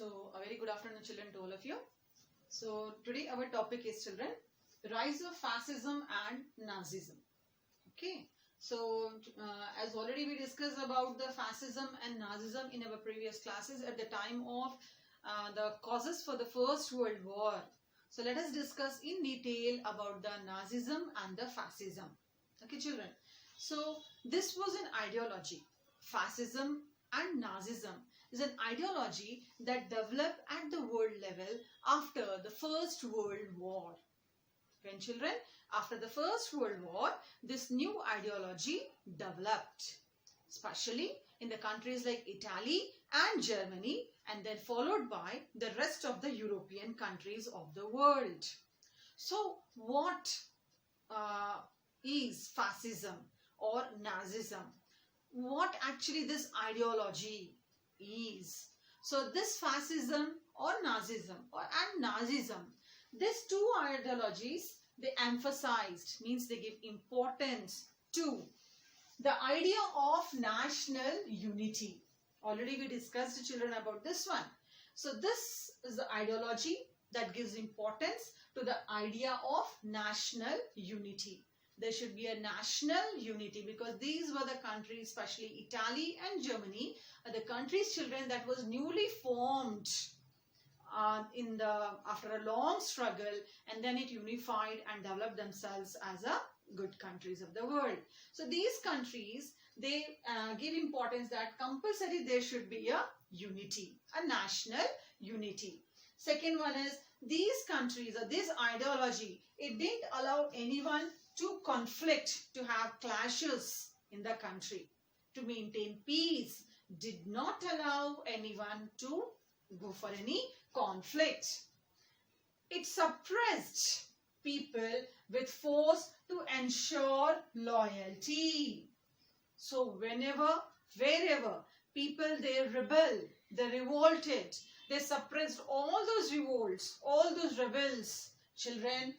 So, a very good afternoon, children, to all of you. So, today our topic is, children, rise of fascism and Nazism. Okay. So, as already we discussed about the fascism and Nazism in our previous classes at the time of the causes for the First World War. So, let us discuss in detail about the Nazism and the fascism. Okay, children. So, this was an ideology. Fascism and Nazism is an ideology that developed at the world level after the First World War. When children, after the First World War, this new ideology developed, especially in the countries like Italy and Germany, and then followed by the rest of the European countries of the world. So, what is fascism or Nazism? What actually this ideology is? So this fascism or Nazism and Nazism, these two ideologies, they emphasized, means they give importance to the idea of national unity. Already we discussed, children, about this one. So this is the ideology that gives importance to the idea of national unity. There should be a national unity because these were the countries, especially Italy and Germany, are the countries, children, that was newly formed after a long struggle, and then it unified and developed themselves as a good countries of the world. So these countries, they give importance that compulsory there should be a unity, a national unity. Second one is these countries or this ideology, it didn't allow anyone to conflict, to have clashes in the country, to maintain peace, did not allow anyone to go for any conflict. It suppressed people with force to ensure loyalty. So whenever, wherever people, they rebel, they revolted, they suppressed all those revolts, all those rebels, children,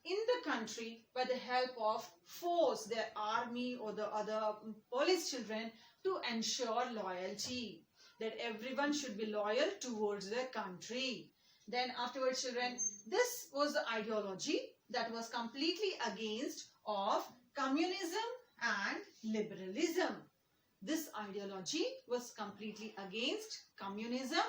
in the country by the help of force, their army or the other police, children, to ensure loyalty, that everyone should be loyal towards their country. Then afterwards, children, this was the ideology that was completely against of communism and liberalism. This ideology was completely against communism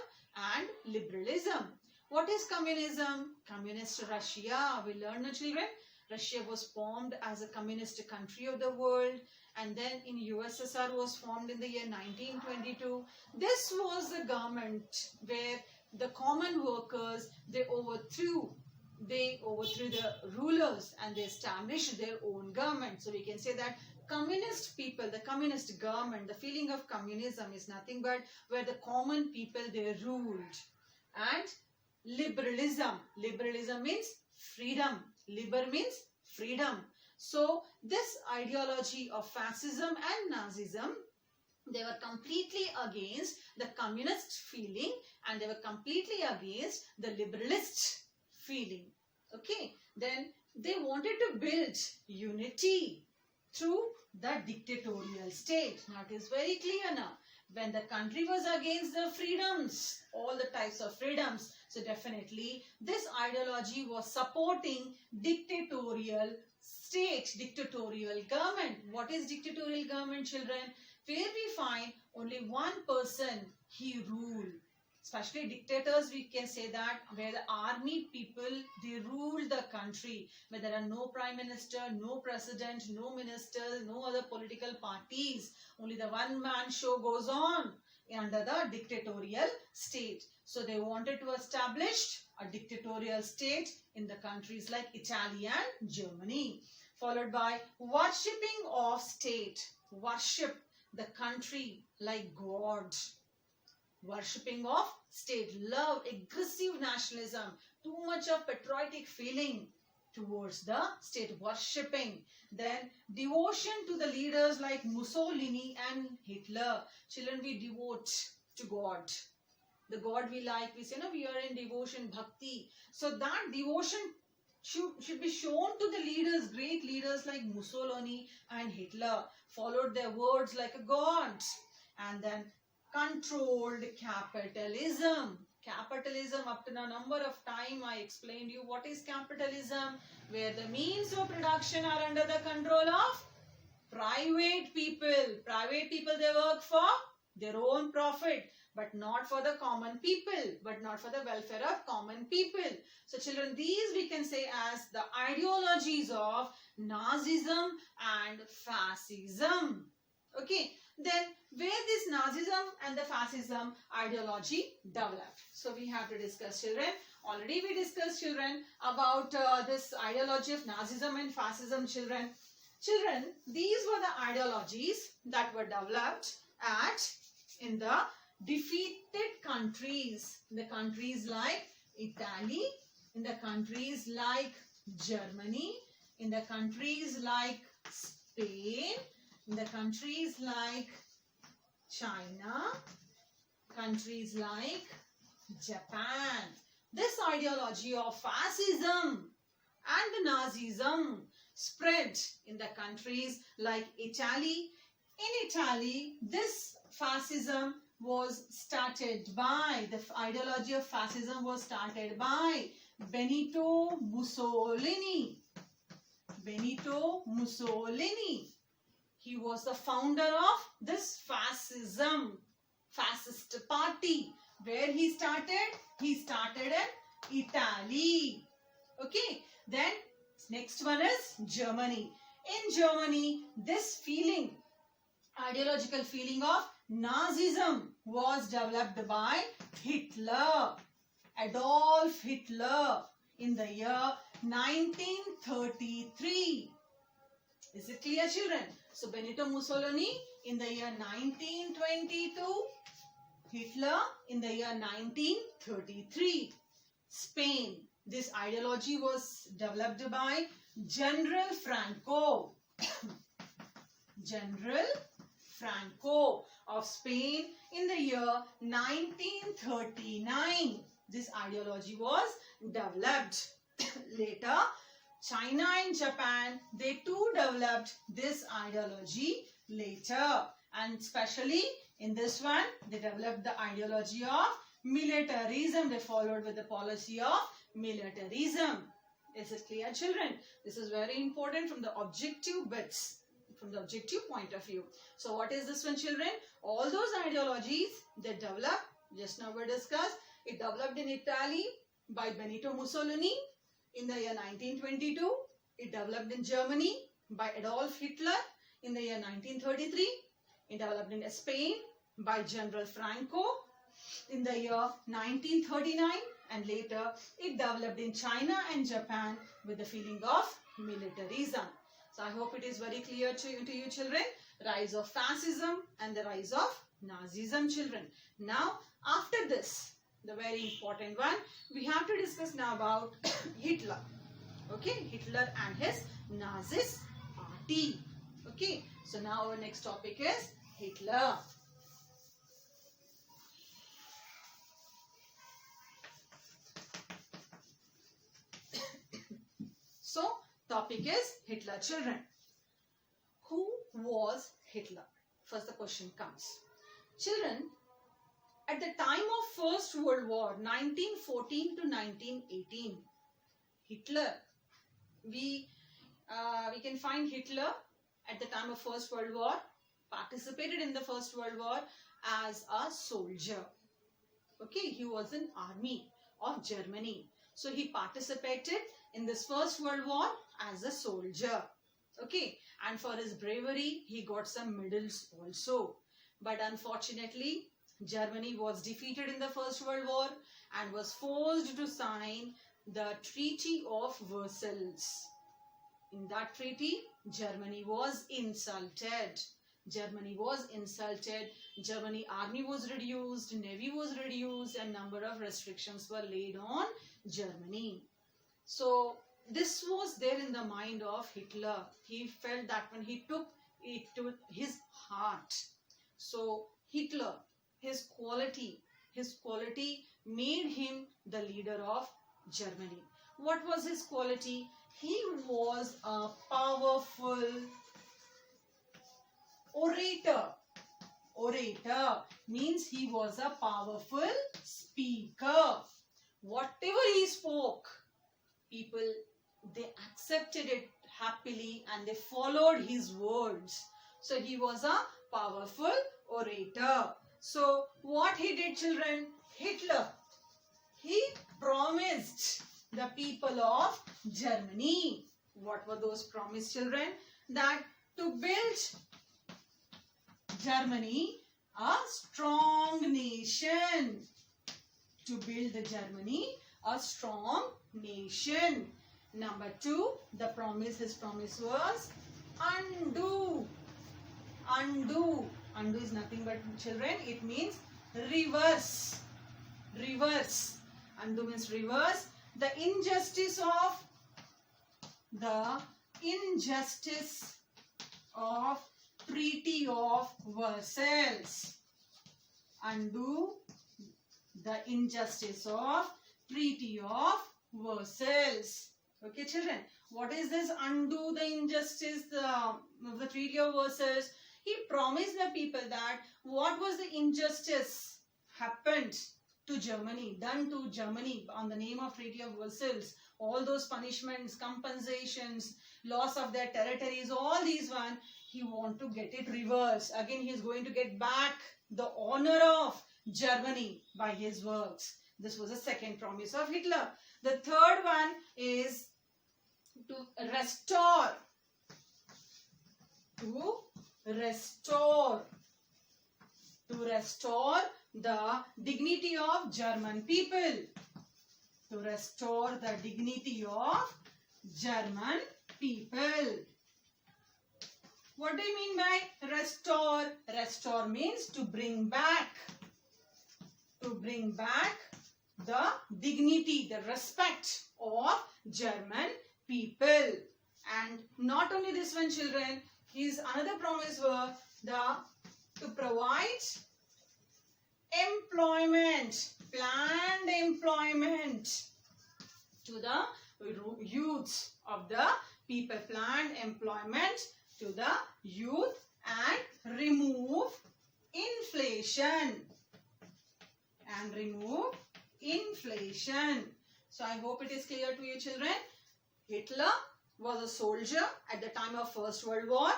and liberalism. What is communism? Communist Russia. We learned, children, Russia was formed as a communist country of the world, and then in USSR was formed in the year 1922. This was the government where the common workers, they overthrew the rulers and they established their own government. So we can say that communist people, the communist government, the feeling of communism is nothing but where the common people, they ruled. And liberalism. Liberalism means freedom. Liber means freedom. So this ideology of fascism and Nazism, they were completely against the communist feeling and they were completely against the liberalist feeling. Okay. Then they wanted to build unity through the dictatorial state. Now it is very clear now. When the country was against the freedoms, all the types of freedoms, so definitely this ideology was supporting dictatorial state, dictatorial government. What is dictatorial government, children? Where we find only one person, he rule. Especially dictators, we can say that where the army people, they rule the country, where there are no prime minister, no president, no ministers, no other political parties. Only the one-man show goes on under the dictatorial state. So they wanted to establish a dictatorial state in the countries like Italy and Germany, followed by worshipping of state. Worship the country like God. Worshipping of state, love, aggressive nationalism, too much of patriotic feeling towards the state, worshipping. Then devotion to the leaders like Mussolini and Hitler. Children, we devote to God. The God we like, we say, no, we are in devotion, bhakti. So that devotion should be shown to the leaders, great leaders like Mussolini and Hitler, followed their words like a God. And then controlled capitalism. Capitalism, up to a number of time I explained you what is capitalism, where the means of production are under the control of private people. Private people, they work for their own profit, but not for the common people, but not for the welfare of common people. So children, these we can say as the ideologies of Nazism and Fascism. Okay, then where this Nazism and the Fascism ideology developed. So we have to discuss, children. Already we discussed, children, about this ideology of Nazism and Fascism, children. Children, these were the ideologies that were developed in the defeated countries. In the countries like Italy, in the countries like Germany, in the countries like Spain, in the countries like China, countries like Japan. This ideology of fascism and Nazism spread in the countries like Italy. In Italy, this fascism was started by, the ideology of fascism was started by Benito Mussolini. Benito Mussolini. He was the founder of this fascism, fascist party. Where he started? He started in Italy. Okay. Then next one is Germany. In Germany, this feeling, ideological feeling of Nazism was developed by Hitler, Adolf Hitler, in the year 1933. Is it clear, children? So Benito Mussolini in the year 1922, Hitler in the year 1933. Spain, this ideology was developed by General Franco. General Franco of Spain in the year 1939. This ideology was developed. Later, China and Japan, they too developed this ideology later. And especially in this one, they developed the ideology of militarism. They followed with the policy of militarism. Is it clear, children? This is very important from the objective bits, from the objective point of view. So what is this one, children? All those ideologies that developed, just now we discussed, it developed in Italy by Benito Mussolini in the year 1922. It developed in Germany by Adolf Hitler in the year 1933. It developed in Spain by General Franco in the year 1939, and later it developed in China and Japan with the feeling of militarism. So I hope it is very clear to you children. Rise of fascism and the rise of Nazism, children. Now after this, the very important one, we have to discuss now about Hitler. Okay, Hitler and his Nazist party. Okay, so now our next topic is Hitler. So, topic is Hitler, children. Who was Hitler? First the question comes. Children, at the time of First World War, 1914 to 1918, Hitler, we can find Hitler at the time of First World War, participated in the First World War as a soldier. Okay, he was in army of Germany. So he participated in this First World War as a soldier. Okay, and for his bravery, he got some medals also. But unfortunately, Germany was defeated in the First World War and was forced to sign the Treaty of Versailles. In that treaty, Germany was insulted. Germany was insulted. Germany army was reduced, navy was reduced, and number of restrictions were laid on Germany. So this was there in the mind of Hitler. He felt that when he took it to his heart. So Hitler, his quality made him the leader of Germany. What was his quality? He was a powerful orator. orator. Means he was a powerful speaker. Whatever he spoke, people, they accepted it happily and they followed his words. So he was a powerful orator. So what he did, children? Hitler, he promised the people of Germany. What were those promised, children? That to build Germany a strong nation. To build the Germany a strong nation. Number 2, his promise was undo. Undo. Undo is nothing but, children, it means reverse. Reverse. Undo means reverse. The injustice of Treaty of Versailles. Undo the injustice of Treaty of Versailles. Okay, children. What is this undo the injustice of the Treaty of Versailles? He promised the people that what was the injustice happened to Germany, done to Germany on the name of Treaty of Versailles. All those punishments, compensations, loss of their territories, all these one, he want to get it reversed. Again, he is going to get back the honor of Germany by his works. This was the second promise of Hitler. The third one is to restore. To restore the dignity of German people. To restore the dignity of German people. What do you mean by restore? Restore means to bring back. To bring back the dignity, the respect of German people. And not only this one, children, his another promise were to provide employment, planned employment to the youth of the people, planned employment to the youth, and remove inflation. And remove inflation. So I hope it is clear to you, children. Hitler was a soldier at the time of First World War.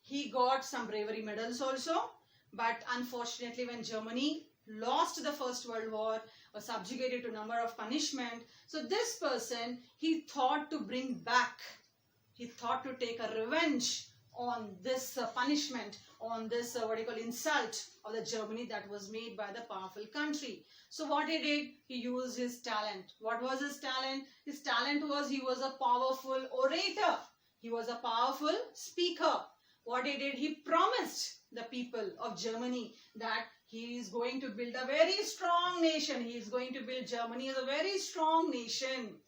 He got some bravery medals also. But unfortunately, when Germany lost the First World War, was subjugated to a number of punishment. So this person, he thought to bring back, he thought to take a revenge on this punishment, on this insult of the Germany that was made by the powerful country. So what he did, he used his talent. What was his talent? His talent was he was a powerful orator. He was a powerful speaker. What he did, he promised the people of Germany that he is going to build a very strong nation. He is going to build Germany as a very strong nation.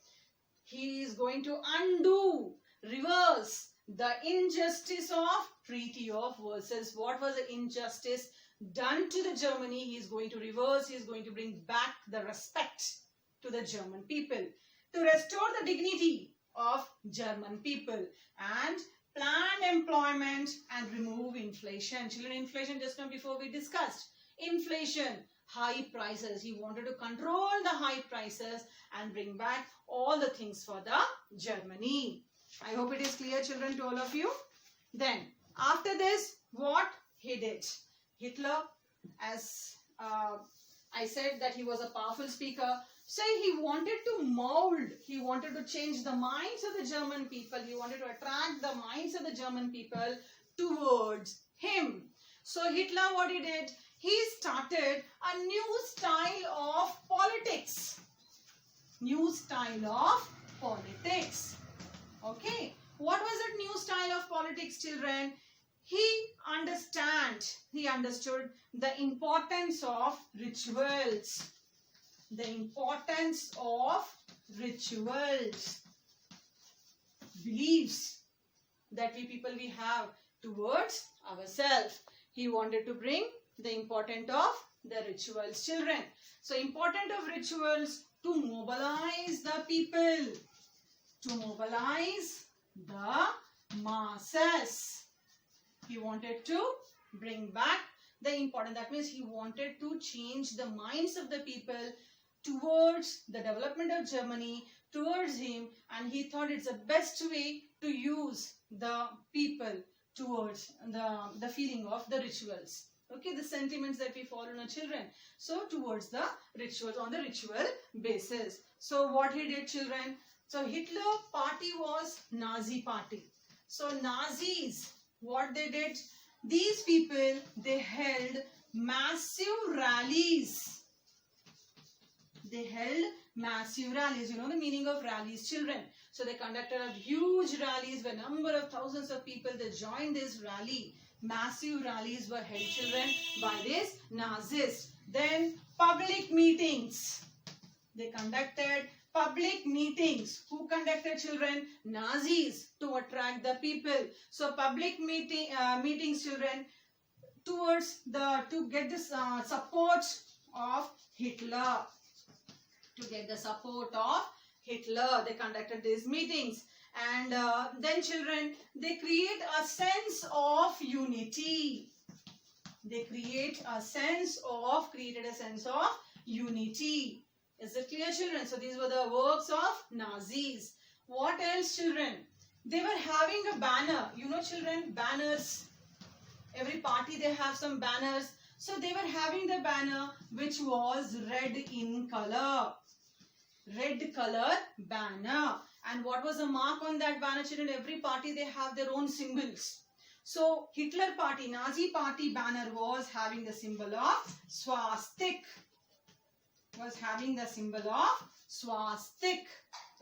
He is going to undo, reverse the injustice of Treaty of Versailles. What was the injustice done to the Germany? He is going to reverse. He is going to bring back the respect to the German people. To restore the dignity of German people and plan employment and remove inflation. Children, inflation just now before we discussed. Inflation, high prices. He wanted to control the high prices and bring back all the things for the Germany. I hope it is clear, children, to all of you. Then, after this, what he did? Hitler, as I said that he was a powerful speaker. So he wanted to mold, he wanted to change the minds of the German people. He wanted to attract the minds of the German people towards him. So Hitler, what he did? He started a new style of politics. New style of politics. Okay. What was that new style of politics, children? He understood the importance of rituals. The importance of rituals. Beliefs that we have towards ourselves. He wanted to bring the importance of the rituals, children. So, importance of rituals to mobilize the people. To mobilize the masses. He wanted to bring back the important. That means he wanted to change the minds of the people towards the development of Germany, towards him, and he thought it's the best way to use the people towards the feeling of the rituals. Okay, the sentiments that we follow in our children. So towards the rituals, on the ritual basis. So what he did, children? So Hitler party was Nazi party. So Nazis, what they did? These people, they held massive rallies. They held massive rallies. You know the meaning of rallies, children. So they conducted a huge rallies where number of thousands of people, they joined this rally. Massive rallies were held, children, by these Nazis. Then public meetings. They conducted public meetings. Who conducted, children? Nazis, to attract the people. So public meetings, children, towards to get the support of Hitler. To get the support of Hitler, they conducted these meetings. And then, children, they create a sense of unity. They created a sense of unity. Is it clear, children? So these were the works of Nazis. What else, children? They were having a banner. You know, children, banners. Every party, they have some banners. So they were having the banner which was red in color. Red color banner. And what was the mark on that banner, children? Every party, they have their own symbols. So Hitler party, Nazi party banner was having the symbol of swastik. Was having the symbol of swastik.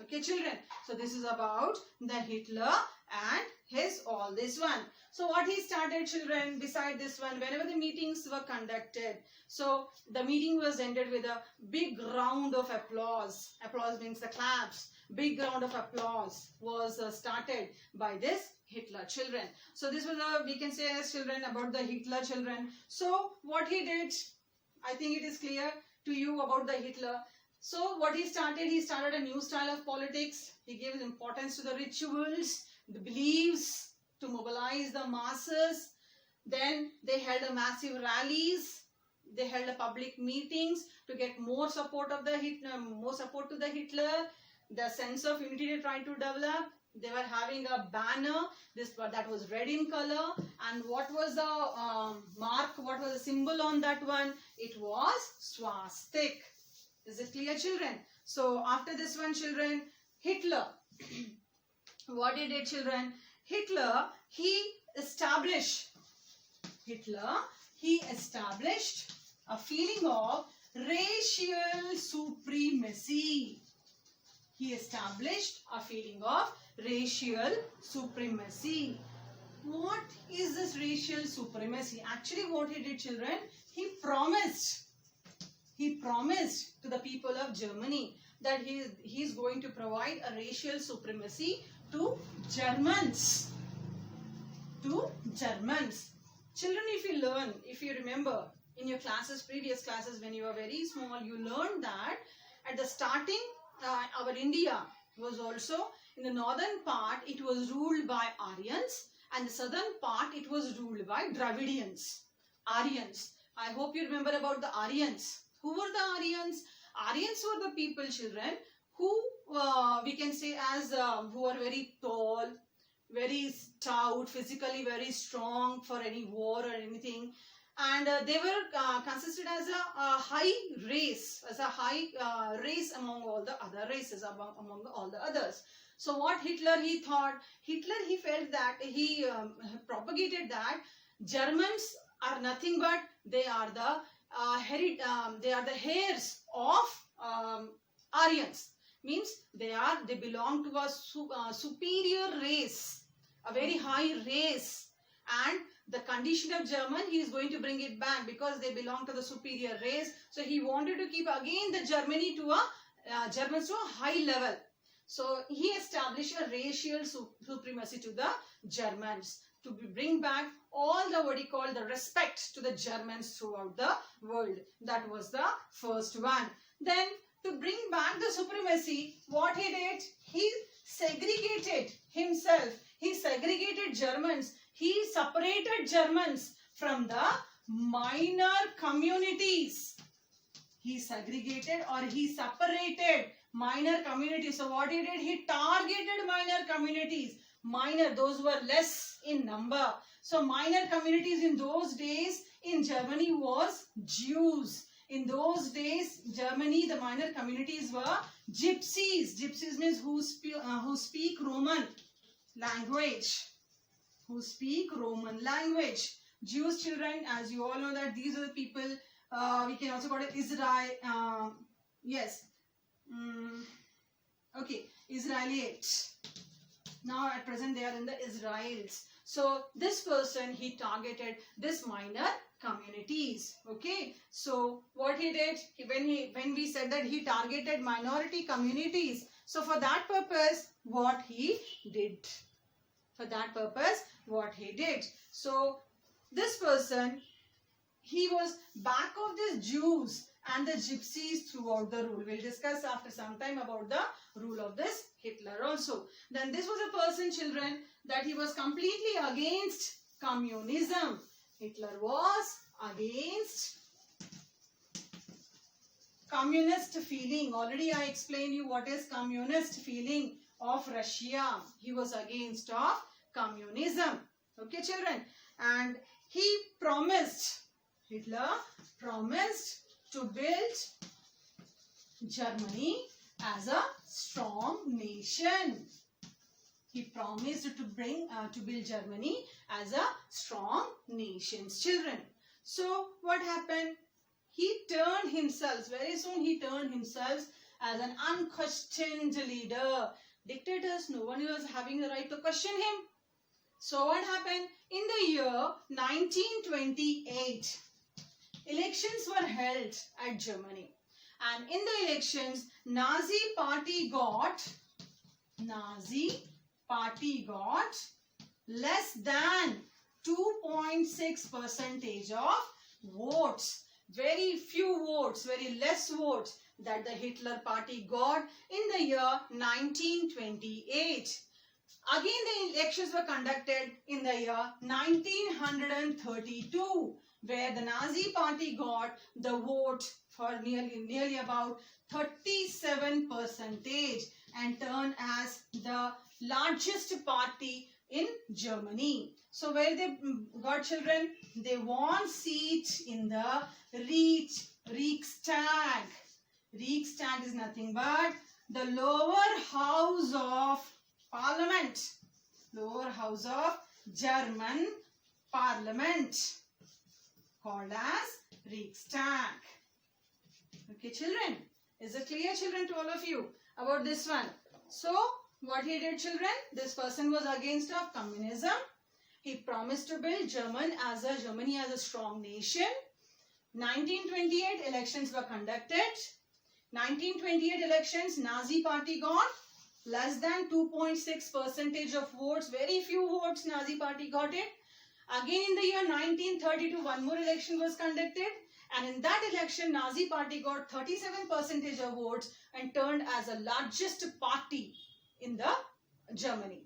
Okay, children. So this is about the Hitler and his all this one. So what he started, children, beside this one, whenever the meetings were conducted, so the meeting was ended with a big round of applause. Applause means the claps. Big round of applause was started by this Hitler, children. So this was we can say as children about the Hitler, children. So what he did, I think it is clear to you about the Hitler. So what he started a new style of politics. He gave importance to the rituals, the beliefs, to mobilize the masses. Then they held a massive rallies. They held a public meetings to get more support of the more support to the Hitler. The sense of unity they tried to develop. They were having a banner that was red in color. And what was the mark? What was the symbol on that one? It was swastik. Is it clear, children? So after this one, children, Hitler. What he did, children? Hitler, he established a feeling of racial supremacy. He established a feeling of racial supremacy. What is this racial supremacy? Actually, what he did, children, he promised to the people of Germany that he is going to provide a racial supremacy to Germans. Children, if you remember in your previous classes, when you were very small, you learned that at the starting, our India was also, in the northern part, it was ruled by Aryans, and the southern part, it was ruled by Dravidians. Aryans. I hope you remember about the Aryans. Who were the Aryans? Aryans were the people, children, who we can say as who are very tall, very stout, physically very strong for any war or anything. And they were consisted as a high race, race among all the other races, among all the others. So what Hitler, he thought, he felt that, he propagated that Germans are nothing but they are the heirs of Aryans. Means they belong to a superior race, a very high race, and the condition of German, he is going to bring it back because they belong to the superior race. So he wanted to keep again the Germans to a high level. So he established a racial supremacy to the Germans to bring back all the what he called the respect to the Germans throughout the world. That was the first one. Then to bring back the supremacy, what he did, he segregated himself. He segregated Germans. He separated Germans from the minor communities. He segregated or he separated minor communities. So what he did, he targeted minor communities. Minor, those were less in number. So minor communities in those days in Germany was Jews. In those days, Germany, the minor communities were gypsies. Gypsies means who speak Roman language. Who speak Roman language. Jewish children, as you all know that these are the people, we can also call it Israel, yes, okay, Israelites. Now at present they are in the Israels. So this person, he targeted this minor communities. Okay, so what he did, when we said that he targeted minority communities, so for that purpose, what he did. For that purpose, what he did. So this person, he was back of the Jews and the gypsies throughout the rule. We'll discuss after some time about the rule of this Hitler also. Then this was a person, children, that he was completely against communism. Hitler was against communist feeling. Already I explained you what is communist feeling of Russia. He was against of communism. Okay, children. And he promised, Hitler promised to build Germany as a strong nation. He promised to build Germany as a strong nation. Children. So what happened? He turned himself, very soon he turned himself as an unquestioned leader. Dictators, no one was having the right to question him. So what happened? In the year 1928, elections were held at Germany. And in the elections, Nazi party got less than 2.6% of votes. Very few votes, very less votes that the Hitler party got in the year 1928. Again, the elections were conducted in the year 1932, where the Nazi party got the vote for nearly about 37% and turned as the largest party in Germany. So where they got, children? They won seat in the Reichstag. Reichstag is nothing but the lower house of Parliament. Lower house of German Parliament, called as Reichstag. Okay, children. Is it clear, children, to all of you about this one? So, what he did, children? This person was against of communism. He promised to build Germany as a strong nation. 1928 elections were conducted. 1928 elections, Nazi party got less than 2.6% of votes. Very few votes Nazi party got it. Again in the year 1932, one more election was conducted. And in that election, Nazi party got 37% of votes and turned as the largest party in the Germany.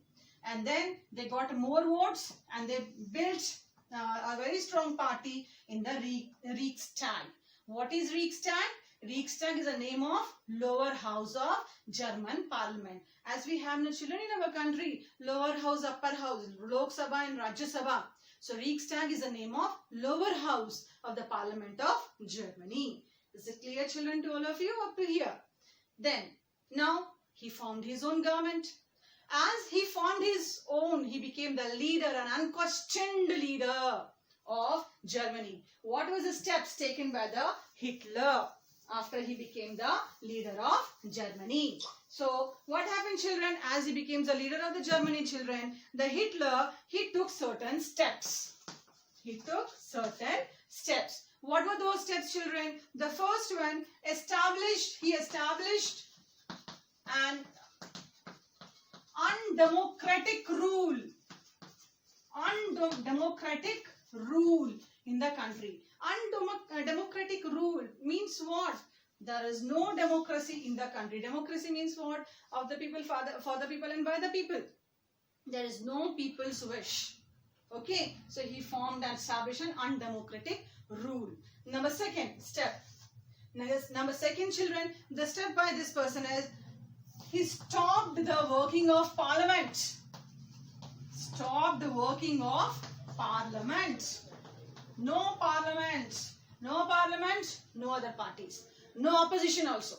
And then they got more votes and they built a very strong party in the Reichstag. What is Reichstag? Reichstag is the name of lower house of German Parliament. As we have no children in our country, lower house, upper house, Lok Sabha and Rajya Sabha. So Reichstag is the name of lower house of the Parliament of Germany. Is it clear, children, to all of you up to here? Then, now he formed his own government. As he formed his own, he became the leader, an unquestioned leader of Germany. What was the steps taken by the Hitler after he became the leader of Germany? So, what happened, children? As he became the leader of the Germany, children, the Hitler, he took certain steps. He took certain steps. What were those steps, children? The first one, he established an undemocratic rule. Undemocratic rule in the country. Undemocratic rule means what? There is no democracy in the country. Democracy means what? Of the people, for the people and by the people. There is no people's wish. Okay, so he formed and established an undemocratic rule. Number second step. Number second, children, the step by this person is he stopped the working of parliament. Stopped the working of parliament. No parliament. No parliament, no other parties. No opposition also.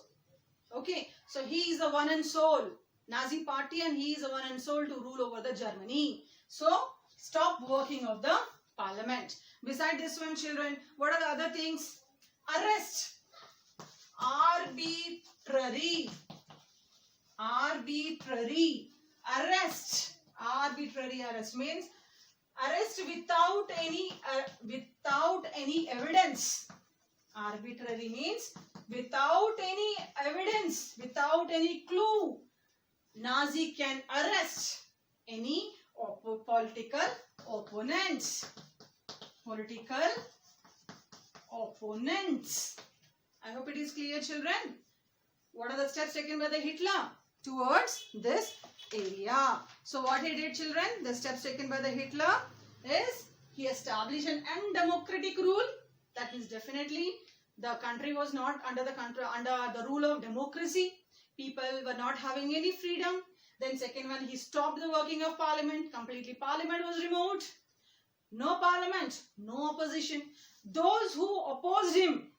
Okay, so he is the one and sole Nazi party, and he is the one and sole to rule over the Germany. So, stop working of the parliament. Beside this one, children, what are the other things? Arrest. Arbitrary. Arbitrary. Arrest. Arbitrary arrest means arrest without any evidence. Arbitrary means without any evidence, without any clue. Nazi can arrest any political opponents. Political opponents. I hope it is clear, children. What are the steps taken by the Hitler towards this area? So what he did, children? The steps taken by the Hitler is he established an undemocratic rule. That means definitely the country was not under the rule of democracy. People were not having any freedom. Then second one, he stopped the working of parliament. Completely parliament was removed. No parliament, no opposition. Those who opposed him,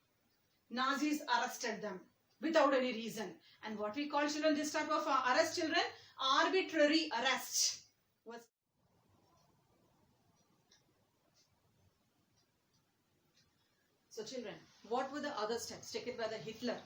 Nazis arrested them without any reason. And what we call, children, this type of arrest, children, arbitrary arrest. So children, what were the other steps taken by the Hitler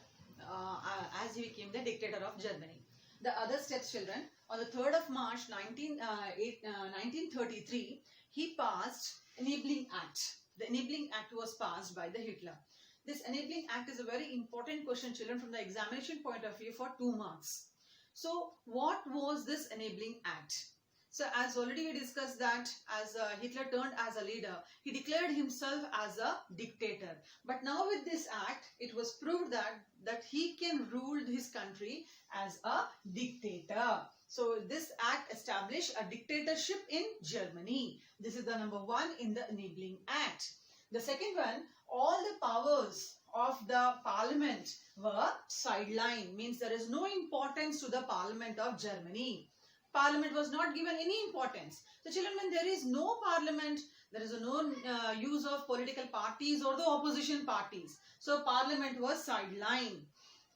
as he became the dictator of Germany? The other steps, children, on the 3rd of March 1933, he passed Enabling Act. The Enabling Act was passed by the Hitler. This Enabling Act is a very important question, children, from the examination point of view for 2 marks. So, what was this Enabling Act? So, as already we discussed that as Hitler turned as a leader, he declared himself as a dictator. But now with this act, it was proved that he can rule his country as a dictator. So, this act established a dictatorship in Germany. This is the number 1 in the Enabling Act. The second one, all the powers of the parliament were sidelined. Means there is no importance to the parliament of Germany. Parliament was not given any importance. So children, when there is no parliament, there is no use of political parties or the opposition parties. So parliament was sidelined.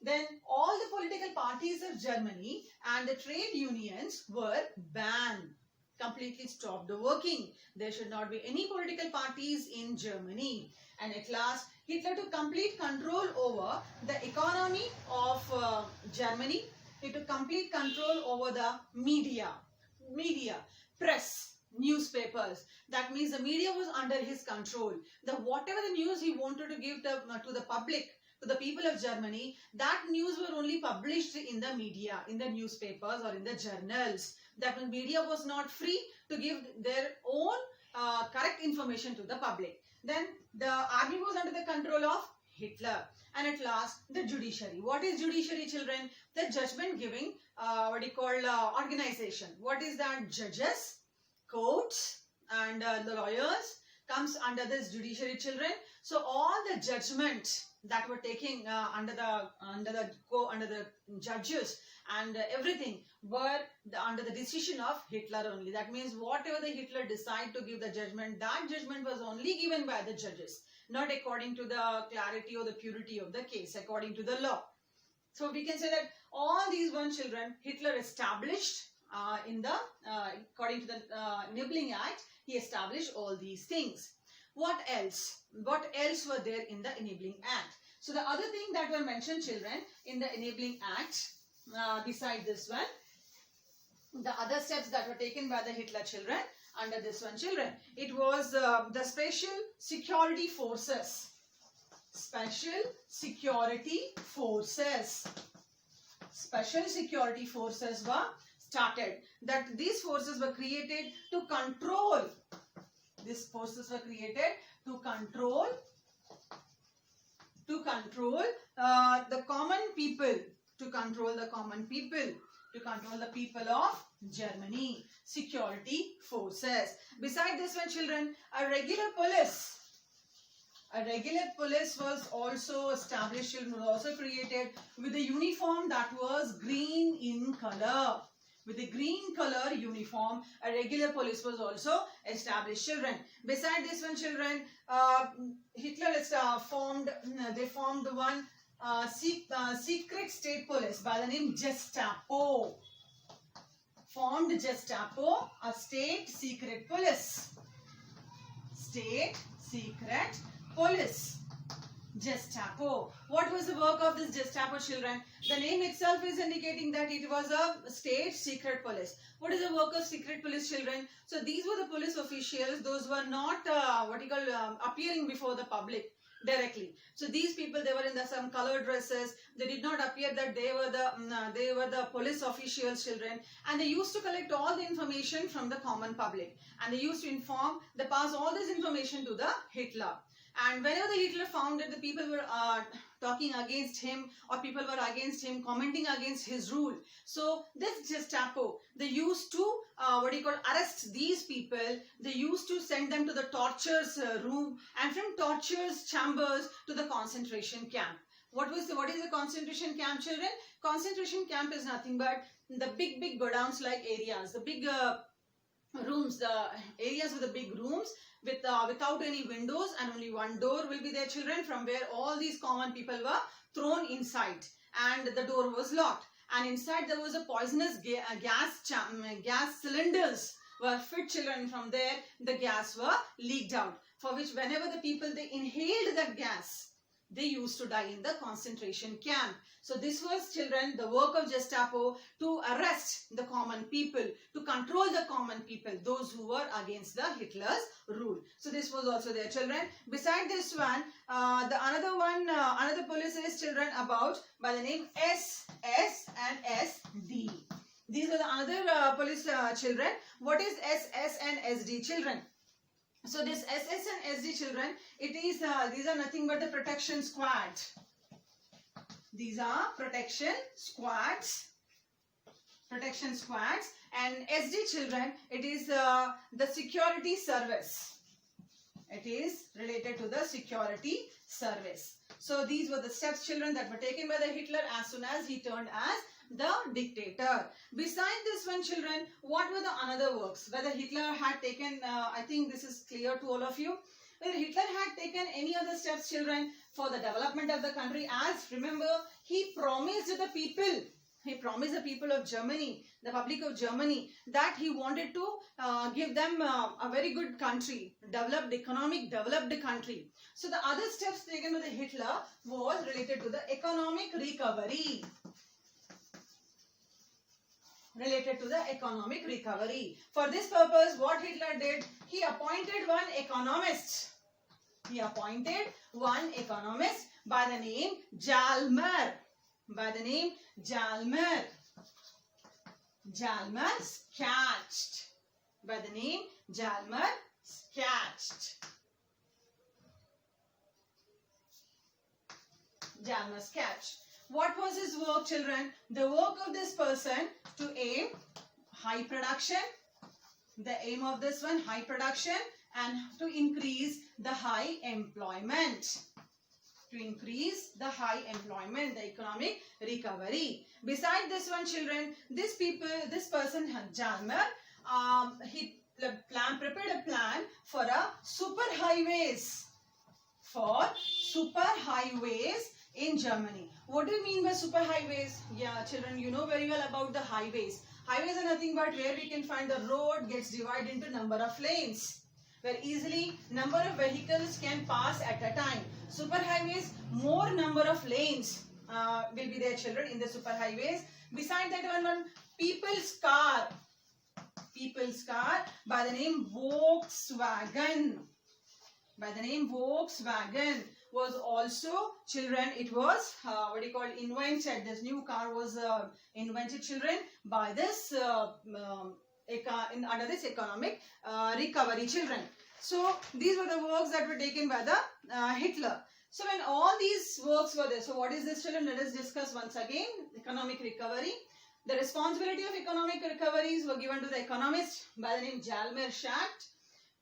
Then all the political parties of Germany and the trade unions were banned. Completely stopped working. There should not be any political parties in Germany. And at last, Hitler took complete control over the economy of Germany. He took complete control over the media, press, newspapers. That means the media was under his control. Whatever the news he wanted to give to the public, to the people of Germany, that news were only published in the media, in the newspapers or in the journals. That means media was not free to give their own correct information to the public. Then the army was under the control of Hitler. And at last, the judiciary. What is judiciary, children? The judgment giving, organization. What is that? Judges, courts, and the lawyers comes under this judiciary, children. So all the judgments that were taking under the judges and everything were under the decision of Hitler only. That means whatever the Hitler decided to give the judgment, that judgment was only given by the judges, not according to the clarity or the purity of the case, according to the law. So we can say that all these children, Hitler established according to the Enabling Act, he established all these things. What else? What else were there in the Enabling Act? So the other thing that were mentioned, children, in the Enabling Act, beside this one, the other steps that were taken by the Hitler, children, under this one, children, it was the Special Security Forces. Special Security Forces. Special Security Forces were started. That these forces were created to control. These forces were created to control the common people. To control the common people. to control the people of Germany. Security forces. Beside this one, children, a regular police. A regular police was also established, was also created with a uniform that was green in color. With a green color uniform, a regular police was also established, children. Beside this one, children, Hitler formed one secret state police by the name Gestapo. Formed Gestapo, a state secret police. State secret police. Gestapo. What was the work of this Gestapo, children? The name itself is indicating that it was a state secret police. What is the work of secret police, children? So these were the police officials. Those were not appearing before the public directly. So these people, they were in some colored dresses. They did not appear that they were the police officials, children. And they used to collect all the information from the common public. And they used to pass all this information to the Hitler. And whenever the Hitler found that the people were talking against him, or people were against him, commenting against his rule, so this Gestapo, they used to arrest these people. They used to send them to the tortures room, and from tortures chambers to the concentration camp. What is the concentration camp, children? Concentration camp is nothing but the big godowns like areas, the big rooms, the areas with the big rooms without any windows, and only one door will be there, children, from where all these common people were thrown inside, and the door was locked, and inside there was a poisonous gas cylinders were fit, children. From there the gas were leaked out, for which whenever the people they inhaled that gas, they used to die in the concentration camp. So this was, children, the work of Gestapo, to arrest the common people, to control the common people, those who were against the Hitler's rule. So this was also there, children. Beside this one, another police is, children, about by the name SS and SD. These are the other police, children. What is SS and SD, children? So this SS and SD, children, these are nothing but the protection squad. These are protection squads. And SD, children, it is the security service. It is related to the security service. So these were the steps, children, that were taken by the Hitler as soon as he turned as the dictator. Beside this one, children, what were the another works? Whether Hitler had taken, I think this is clear to all of you, whether Hitler had taken any other steps, children, for the development of the country. As remember, he promised the people of Germany, the public of Germany, that he wanted to give them a very good country, developed country. So the other steps taken by the Hitler was related to the economic recovery. For this purpose, what Hitler did, he appointed one economist. By the name Jalmar. Jalmar sketched. What was his work, children? The work of this person to aim high production. The aim of this one, high production, and to increase the high employment. The economic recovery. Beside this one, children, this person, Jalmar, he prepared a plan for super highways in Germany. What do you mean by super highways? Yeah, children, you know very well about the highways. Highways are nothing but where we can find the road gets divided into number of lanes, where easily number of vehicles can pass at a time. Super highways, more number of lanes will be there, children, in the super highways. Beside that one people's car by the name Volkswagen. Was also, children, it was invented. This new car was invented, children, by this under this economic recovery, children. So these were the works that were taken by the Hitler. So when all these works were there, so what is this, children? Let us discuss once again. Economic recovery. The responsibility of economic recoveries were given to the economist by the name Jalmar Schacht.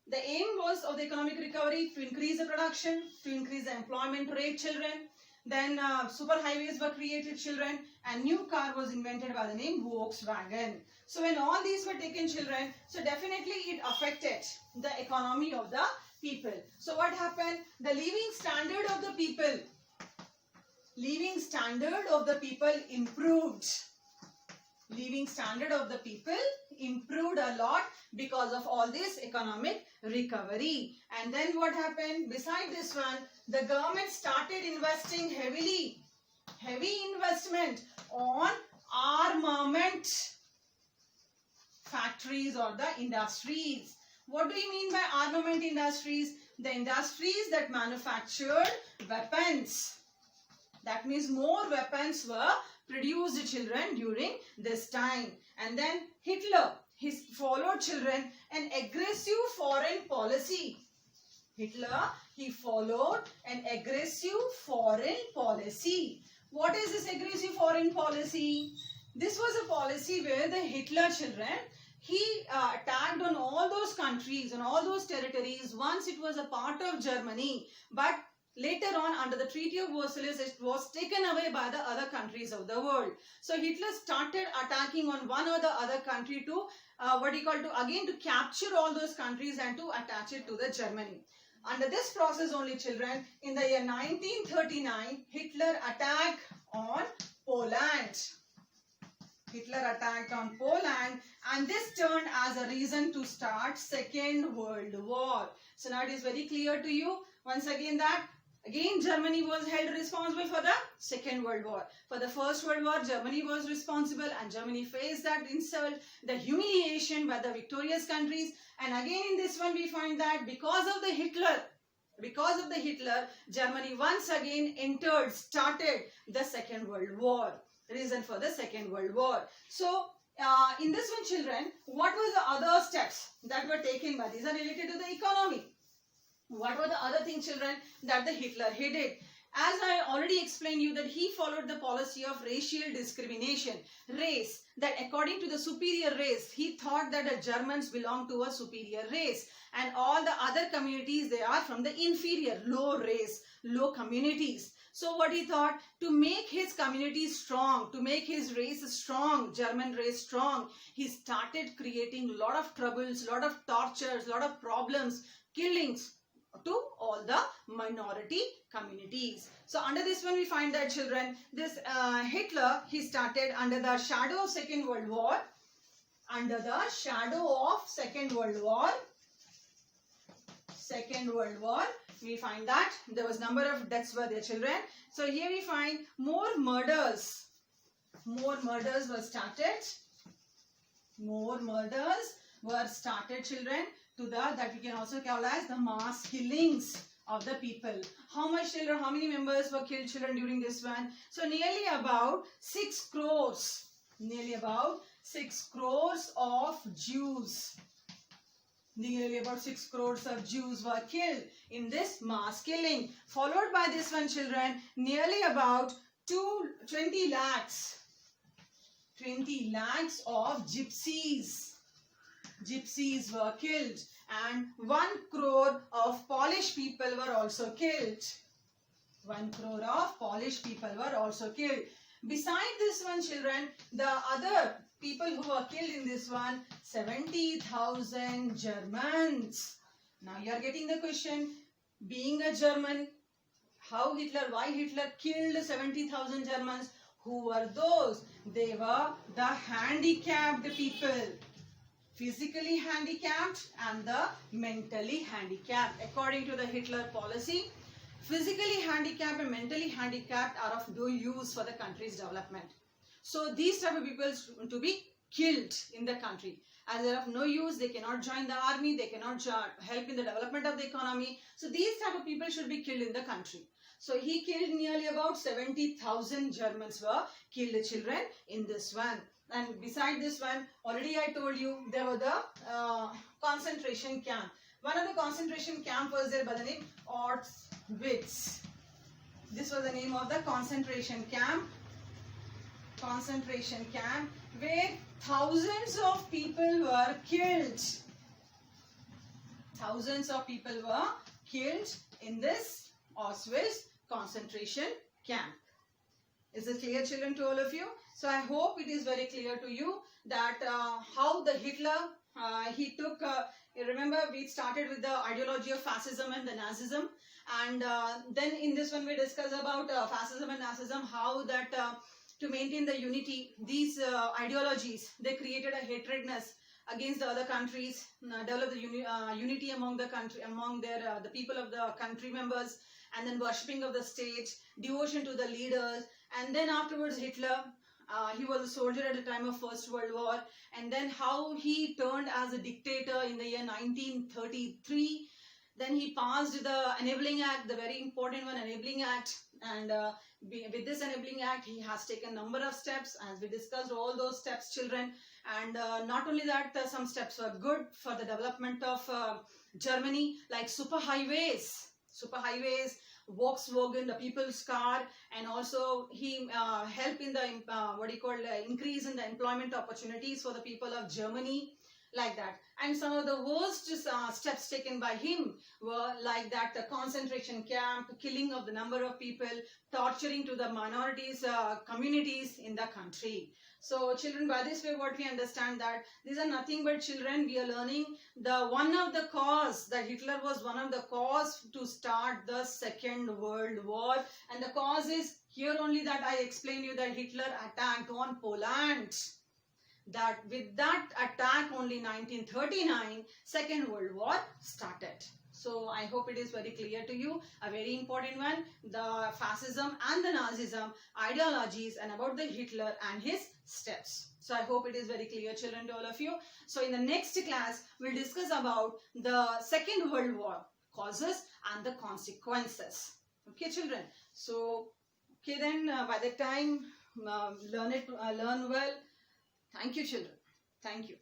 The aim was of the economic recovery to increase the production, to increase the employment rate, children. Then superhighways were created, children, and new car was invented by the name Volkswagen. So when all these were taken, children, so definitely it affected the economy of the people. So what happened? The living standard of the people improved. Living standard of the people improved a lot because of all this economic recovery. And then what happened? Beside this one, the government started investing heavy investment on armament factories or the industries. What do you mean by armament industries? The industries that manufactured weapons. That means more weapons were produced, children, during this time. And then Hitler, he followed, children, an aggressive foreign policy. Hitler, he followed an aggressive foreign policy. What is this aggressive foreign policy? This was a policy where the Hitler, children, he attacked on all those countries and all those territories once it was a part of Germany, but later on, under the Treaty of Versailles, it was taken away by the other countries of the world. So Hitler started attacking on one or the other country to, to capture all those countries and to attach it to the Germany. Under this process only, children, in the year 1939, Hitler attacked on Poland. Hitler attacked on Poland, and this turned as a reason to start Second World War. So now it is very clear to you once again that again Germany was held responsible for the Second World War. For the First World War, Germany was responsible, and Germany faced that insult, the humiliation by the victorious countries. And again in this one we find that because of the Hitler, Germany once again started the Second World War. Reason for the Second World War. So in this one, children, what were the other steps that were taken by these are related to the economy. What were the other things, children, that the Hitler he did? As I already explained you that he followed the policy of racial discrimination, race, that according to the superior race, he thought that the Germans belong to a superior race and all the other communities, they are from the inferior, low race, low communities. So what he thought, to make his community strong, to make his race strong, German race strong, he started creating a lot of troubles, a lot of tortures, a lot of problems, killings to all the minority communities. So under this one we find that, children, this Hitler, he started under the shadow of Second World War. Under the shadow of Second World War, we find that there was number of deaths were there, children. So here we find more murders. More murders were started. More murders were started, children, to the that we can also call as the mass killings of the people. How much children, how many members were killed, children, during this one? So nearly about 6 crores. Nearly about 6 crores of Jews. Nearly about 6 crores of Jews were killed in this mass killing. Followed by this one, children, nearly about 20 lakhs. 20 lakhs of gypsies. Gypsies were killed, and 1 crore of Polish people were also killed. 1 crore of Polish people were also killed. Beside this one, children, the other people who were killed in this one, 70,000 Germans. Now you are getting the question, being a German, why Hitler killed 70,000 Germans? Who were those? They were the handicapped people. Physically handicapped and the mentally handicapped. According to the Hitler policy, physically handicapped and mentally handicapped are of no use for the country's development. So these type of people to be killed in the country. As they are of no use, they cannot join the army, they cannot help in the development of the economy. So these type of people should be killed in the country. So he killed nearly about 70,000 Germans were killed, children, in this one. And beside this one, already I told you, there were the concentration camp. One of the concentration camp was there by the name Auschwitz. This was the name of the concentration camp. concentration camp where thousands of people were killed. Thousands of people were killed in this Auschwitz concentration camp. Is it clear, children, to all of you? So I hope it is very clear to you that how the Hitler, he took, remember we started with the ideology of fascism and the Nazism, and then in this one we discuss about fascism and Nazism, how that to maintain the unity, these ideologies, they created a hatredness against the other countries, develop the unity among the country, among their the people of the country members, and then worshipping of the state, devotion to the leaders, and then afterwards Hitler, he was a soldier at the time of First World War, and then how he turned as a dictator in the year 1933. Then he passed the Enabling Act, the very important one, Enabling Act, and with this Enabling Act, he has taken a number of steps, as we discussed all those steps, children. And not only that, some steps were good for the development of Germany, like superhighways, Volkswagen, the people's car, and also he helped in the increase in the employment opportunities for the people of Germany, like that. And some of the worst steps taken by him were like that, the concentration camp, killing of the number of people, torturing to the minorities, communities in the country. So children, by this way what we understand that these are nothing but, children, we are learning the one of the cause, that Hitler was one of the cause to start the Second World War, and the cause is here only that I explained you that Hitler attacked on Poland. That with that attack only 1939 Second World War started. So I hope it is very clear to you, a very important one, the fascism and the Nazism ideologies, and about the Hitler and his steps. So I hope it is very clear, children, to all of you. So in the next class we'll discuss about the Second World War causes and the consequences. Okay, children. So okay, then by the time learn well. Thank you, children. Thank you.